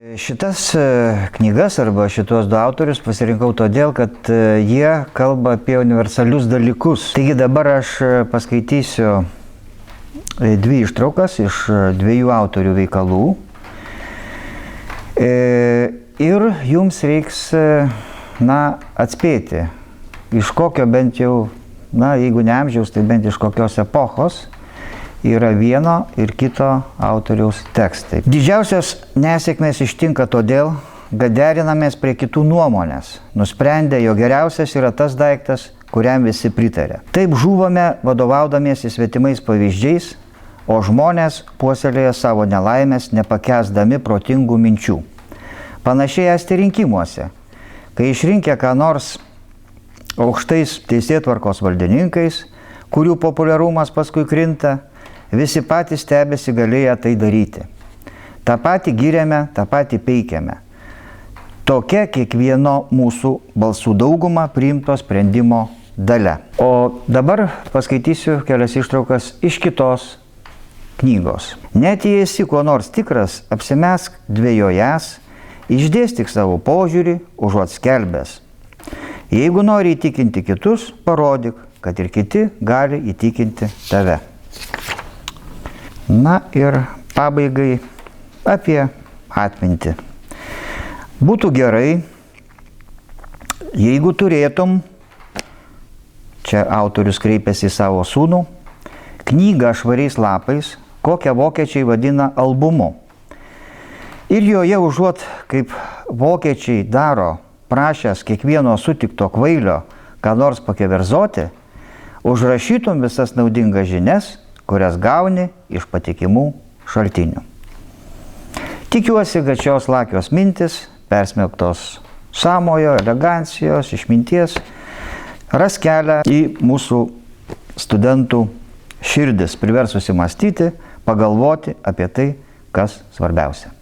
Šitas knygas arba šitos du autorius pasirinkau todėl, kad jie kalba apie universalius dalykus. Taigi dabar aš paskaitysiu dvi ištraukas iš dviejų autorių veikalų. Ir jums reiks atspėti, iš kokio bent jau, jeigu ne amžiaus, tai bent iš kokios epochos yra vieno ir kito autoriaus tekstai. Didžiausios nesėkmės ištinka todėl, kad derinamės prie kitų nuomonės, nusprendę, jog geriausias yra tas daiktas, kuriam visi pritarė. Taip žūvame vadovaudamiesi svetimais pavyzdžiais, o žmonės puoselėja savo nelaimės, nepakęsdami protingų minčių. Panašiai esti rinkimuose, kai išrinkę ką nors aukštais teisėtvarkos valdininkais, kurių populiarumas paskui krinta, visi patys stebėsi galėję tai daryti. Ta patį giriame, tą patį peikiame. Tokia kiekvieno mūsų balsų dauguma priimto sprendimo dalia. O dabar paskaitysiu kelias ištraukas iš kitos knygos. Net jei esi kuo nors tikras, apsimesk dvejojas, išdėstyk savo požiūrį, užuot skelbęs. Jeigu nori įtikinti kitus, parodyk, kad ir kiti gali įtikinti tave. Na ir pabaigai apie atmintį. Būtų gerai, jeigu turėtum, čia autorius kreipiasi į savo sūnų, knygą švariais lapais, kokią vokiečiai vadina albumu. Ir joje užuot, kaip vokiečiai daro, prašęs kiekvieno sutikto kvailio, ką nors pakeverzoti, užrašytum visas naudingas žinias, kurias gauni iš patikimų šaltinių. Tikiuosi, kad šios lakios mintis, persmelktos sąmojo, elegancijos, išminties, ras kelią į mūsų studentų širdis, privers susimąstyti, pagalvoti apie tai, kas svarbiausia.